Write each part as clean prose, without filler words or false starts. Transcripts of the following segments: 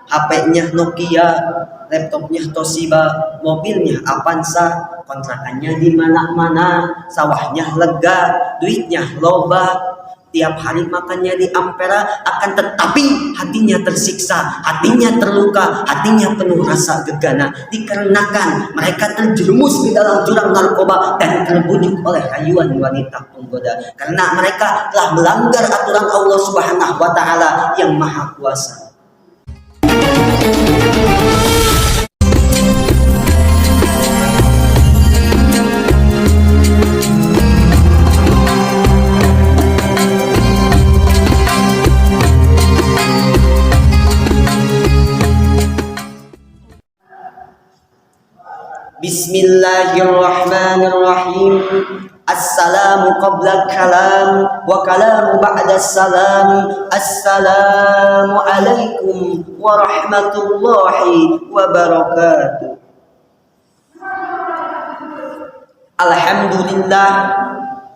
HP-nya Nokia, laptopnya Toshiba, mobilnya Avanza, kontrakannya di mana-mana, sawahnya lega, duitnya loba, tiap hari makannya di Ampera, akan tetapi hatinya tersiksa, hatinya terluka, hatinya penuh rasa gegana dikarenakan mereka terjerumus di dalam jurang narkoba dan terbujuk oleh rayuan wanita penggoda, karena mereka telah melanggar aturan Allah Subhanahu wa taala yang Maha Kuasa. Bismillahirrahmanirrahim. Assalamu qabla kalam wa kalamu ba'da salam. Assalamu alaikum warahmatullahi wabarakatuh.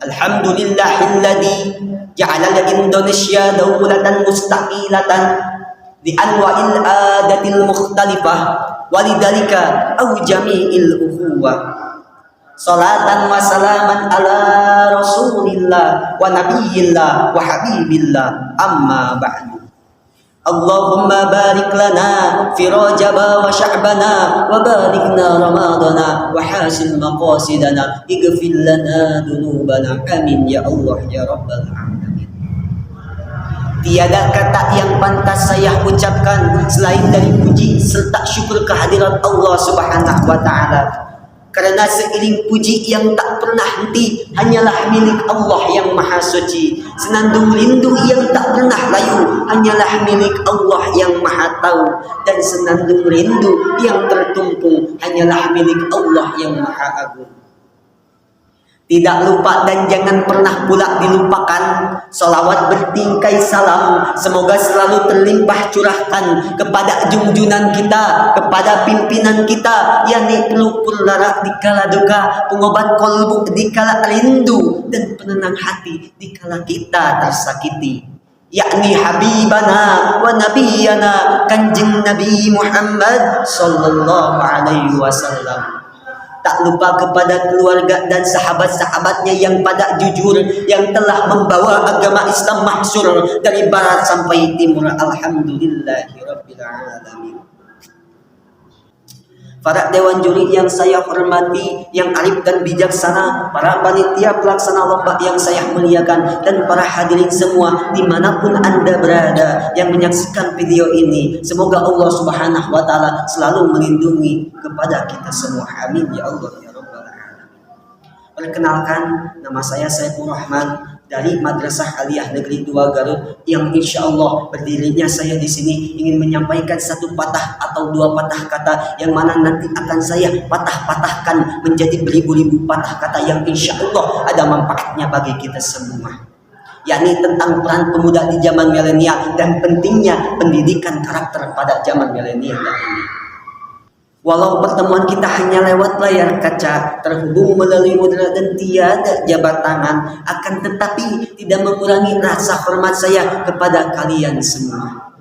Alhamdulillahilladzi ja'ala Indonesia dawlatan mustaqilatan di anwa'il adatil mukhtalifah walidhalika au jami'il ukhuwah. Salatan wa salaman ala rasulillah wa nabiyillah wa habibillah, amma ba'du. Allahumma barik lana fi rajaba wa sya'bana wa barikna ramadana wa hasil maqasidana ighfir lana dunubana, amin ya Allah ya rabbal alamin. Tiada kata yang pantas saya ucapkan selain dari puji serta syukur kehadirat Allah Subhanahu wa taala. Karena seiring puji yang tak pernah henti hanyalah milik Allah yang Maha Suci. Senandung rindu yang tak pernah layu hanyalah milik Allah yang Maha Tahu. Dan senandung rindu yang tertumpung hanyalah milik Allah yang Maha Agung. Tidak lupa dan jangan pernah pula dilupakan salawat bertingkai salam semoga selalu terlimpah curahkan kepada junjunan kita, kepada pimpinan kita, yakni pelupur lara dikala duka, pengobat kolbu dikala rindu, dan penenang hati dikala kita tersakiti, yakni habibana wa nabiyana Kanjeng Nabi Muhammad sallallahu alaihi wasallam. Tak lupa kepada keluarga dan sahabat-sahabatnya yang pada jujur, yang telah membawa agama Islam mahsyur dari barat sampai timur. Alhamdulillahirabbil alamin. Para dewan juri yang saya hormati, yang arif dan bijaksana, para panitia pelaksana lomba yang saya muliakan, dan para hadirin semua dimanapun Anda berada yang menyaksikan video ini, semoga Allah Subhanahu wa taala selalu melindungi kepada kita semua, amin ya Allah ya rabbal alamin. Perkenalkan, nama saya Saifur Rahman dari Madrasah Aliyah Negeri 2 Garut, yang insya Allah berdirinya saya di sini ingin menyampaikan satu patah atau dua patah kata yang mana nanti akan saya patah-patahkan menjadi beribu-ribu patah kata yang insya Allah ada manfaatnya bagi kita semua, yakni tentang peran pemuda di zaman milenial dan pentingnya pendidikan karakter pada zaman milenial ini. Walau pertemuan kita hanya lewat layar kaca, terhubung melalui udara dan tiada jabat tangan, akan tetapi tidak mengurangi rasa hormat saya kepada kalian semua.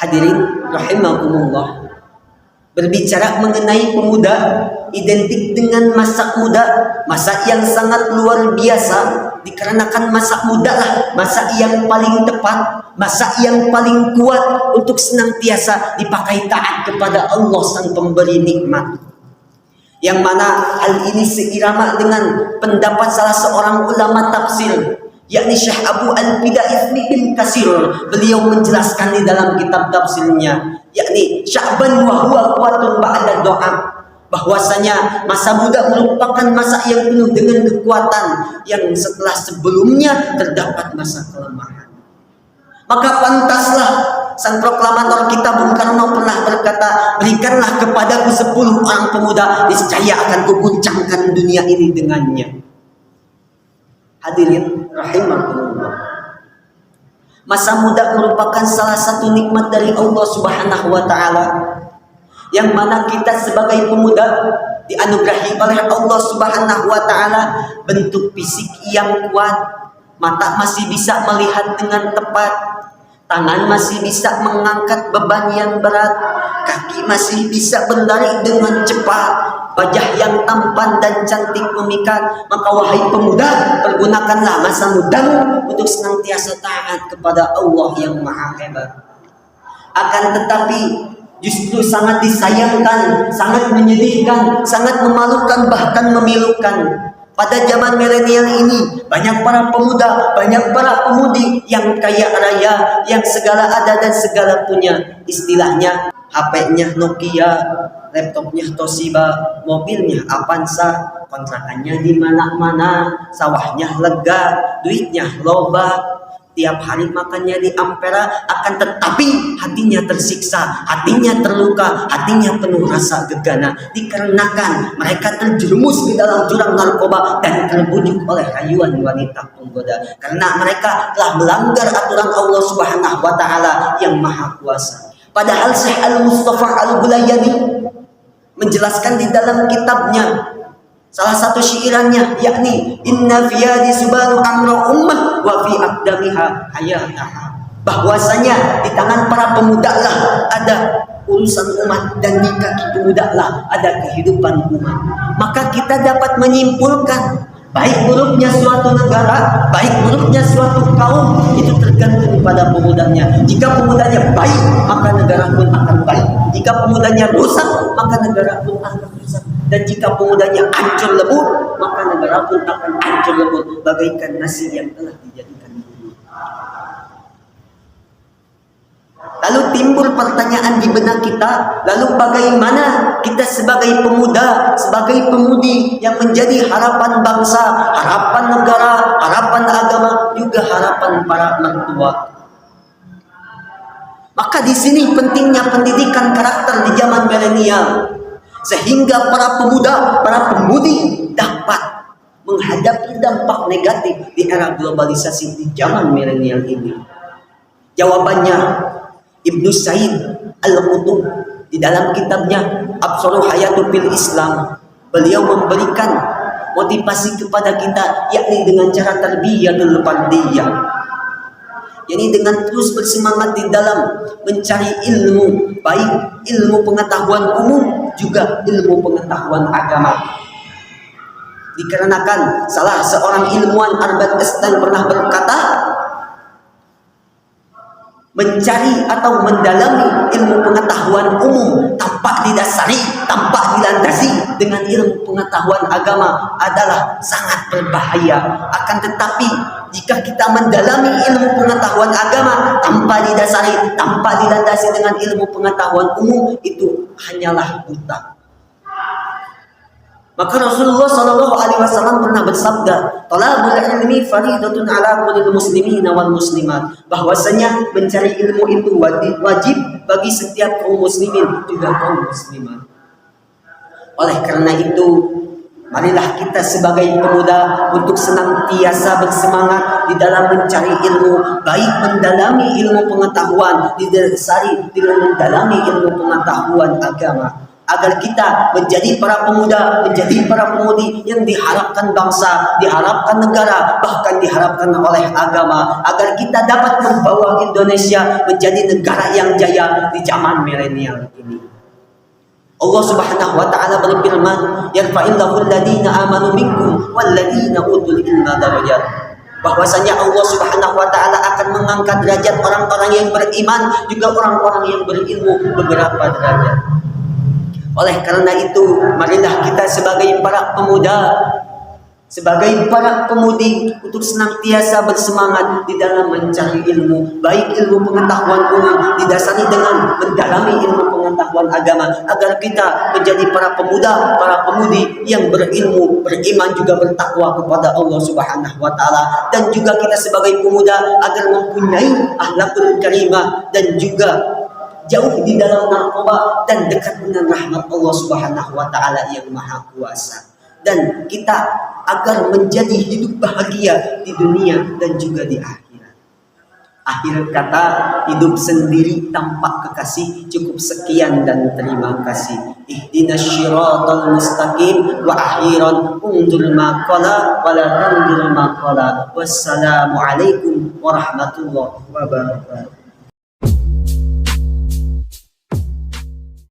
Hadirin rahimakumullah. Berbicara mengenai pemuda, identik dengan masa muda, masa yang sangat luar biasa, dikarenakan masa muda lah masa yang paling tepat, masa yang paling kuat untuk senantiasa dipakai taat kepada Allah Sang Pemberi nikmat. Yang mana hal ini seirama dengan pendapat salah seorang ulama tafsir, yakni Syekh Abu Al-Fida bin Katsir. Beliau menjelaskan di dalam kitab tafsirnya, yakni Sya'ban wa huwa quwwatun ba'da doa, bahwasanya masa muda merupakan masa yang penuh dengan kekuatan yang setelah sebelumnya terdapat masa kelemahan. Maka pantaslah sang proklamator kita Bung Karno pernah berkata, berikanlah kepadaku 10 orang pemuda, niscaya akan kuguncangkan dunia ini dengannya. Hadirin rahimakumullah. Masa muda merupakan salah satu nikmat dari Allah Subhanahu wa taala, yang mana kita sebagai pemuda dianugerahi oleh Allah Subhanahu wa taala bentuk fisik yang kuat, mata masih bisa melihat dengan tepat, Tangan masih bisa mengangkat beban yang berat, kaki masih bisa berlari dengan cepat, wajah yang tampan dan cantik memikat. Maka wahai pemuda, pergunakanlah masa mudamu untuk senantiasa taat kepada Allah yang Maha Hebat. Akan tetapi justru sangat disayangkan, sangat menyedihkan, sangat memalukan, bahkan memilukan. Pada zaman milenial ini, banyak para pemuda, banyak para pemudi yang kaya raya, yang segala ada dan segala punya. Istilahnya, HP-nya Nokia, laptopnya Toshiba, mobilnya Avanza, kontrakannya di mana-mana, sawahnya lega, duitnya loba, tiap hari makannya di Ampera. Akan tetapi hatinya tersiksa, hatinya terluka, hatinya penuh rasa gegana, dikarenakan mereka terjerumus di dalam jurang narkoba dan terbujuk oleh rayuan wanita penggoda, karena mereka telah melanggar aturan Allah Subhanahu wa Ta'ala yang Maha Kuasa. Padahal Syekh Al-Mustafa Al-Gulayani menjelaskan di dalam kitabnya, salah satu syairannya, yakni inna fiyadi subanu amra ummah wa fi aqdamiha hayataha, bahwasanya di tangan para pemuda lah ada urusan umat dan di kaki pemuda lah ada kehidupan umat. Maka kita dapat menyimpulkan baik buruknya suatu negara, baik buruknya suatu kaum itu tergantung pada pemudanya. Jika pemudanya baik, maka negara pun akan baik. Jika pemudanya rusak, maka negara pun akan rusak. Dan jika pemudanya hancur lebur, maka negara pun akan hancur lebur, bagaikan nasi yang telah dijadikan bubur. Lalu timbul pertanyaan di benak kita, lalu bagaimana kita sebagai pemuda, sebagai pemudi yang menjadi harapan bangsa, harapan negara, harapan agama, juga harapan para mertua. Maka di sini pentingnya pendidikan karakter di zaman milenial, sehingga para pemuda, para pemudi dapat menghadapi dampak negatif di era globalisasi di zaman milenial ini. Jawabannya Ibnu Said Al-Qutub di dalam kitabnya Absaru Hayatu fil Islam, beliau memberikan motivasi kepada kita, yakni dengan cara tarbiyatul fardiyah, yakni dengan terus bersemangat di dalam mencari ilmu, baik ilmu pengetahuan umum juga ilmu pengetahuan agama. Dikarenakan salah seorang ilmuwan Albert Einstein pernah berkata, mencari atau mendalami ilmu pengetahuan umum tanpa didasari, tanpa dilandasi dengan ilmu pengetahuan agama adalah sangat berbahaya. Akan tetapi jika kita mendalami ilmu pengetahuan agama tanpa didasari, tanpa dilandasi dengan ilmu pengetahuan umum, itu hanyalah buta. Maka Rasulullah SAW pernah bersabda, "Talabul ilmi faridatun ala kulli muslimin wal muslimat," bahwasanya mencari ilmu itu wajib bagi setiap kaum muslimin juga kaum muslimat. Oleh karena itu, marilah kita sebagai pemuda untuk senantiasa bersemangat di dalam mencari ilmu, baik mendalami ilmu pengetahuan, didasari dengan mendalami ilmu pengetahuan agama, agar kita menjadi para pemuda, menjadi para pemudi yang diharapkan bangsa, diharapkan negara, bahkan diharapkan oleh agama, agar kita dapat membawa Indonesia menjadi negara yang jaya di zaman milenial ini. Allah Subhanahu wa Ta'ala berfirman, "Yarfa'illahu alladhina amanu minkum walladhina utul ilma darajat." Bahwasanya Allah Subhanahu wa Ta'ala akan mengangkat derajat orang-orang yang beriman, juga orang-orang yang berilmu beberapa derajat. Oleh karena itu, marilah kita sebagai para pemuda, sebagai para pemudi untuk senantiasa bersemangat di dalam mencari ilmu, baik ilmu pengetahuan umum didasari dengan mendalami ilmu pengetahuan agama, agar kita menjadi para pemuda, para pemudi yang berilmu, beriman, juga bertakwa kepada Allah Subhanahu wa Ta'ala. Dan juga kita sebagai pemuda agar mempunyai akhlakul karimah dan juga jauh di dalam narkoba dan dekat dengan rahmat Allah Subhanahu wa Ta'ala yang Maha Kuasa. Dan kita agar menjadi hidup bahagia di dunia dan juga di akhirat. Akhir kata, hidup sendiri tanpa kekasih. Cukup sekian dan terima kasih. Ihdinas syiratal mustaqim wa akhiran undur maqala wa la tandur maqala. Wassalamualaikum warahmatullahi wabarakatuh.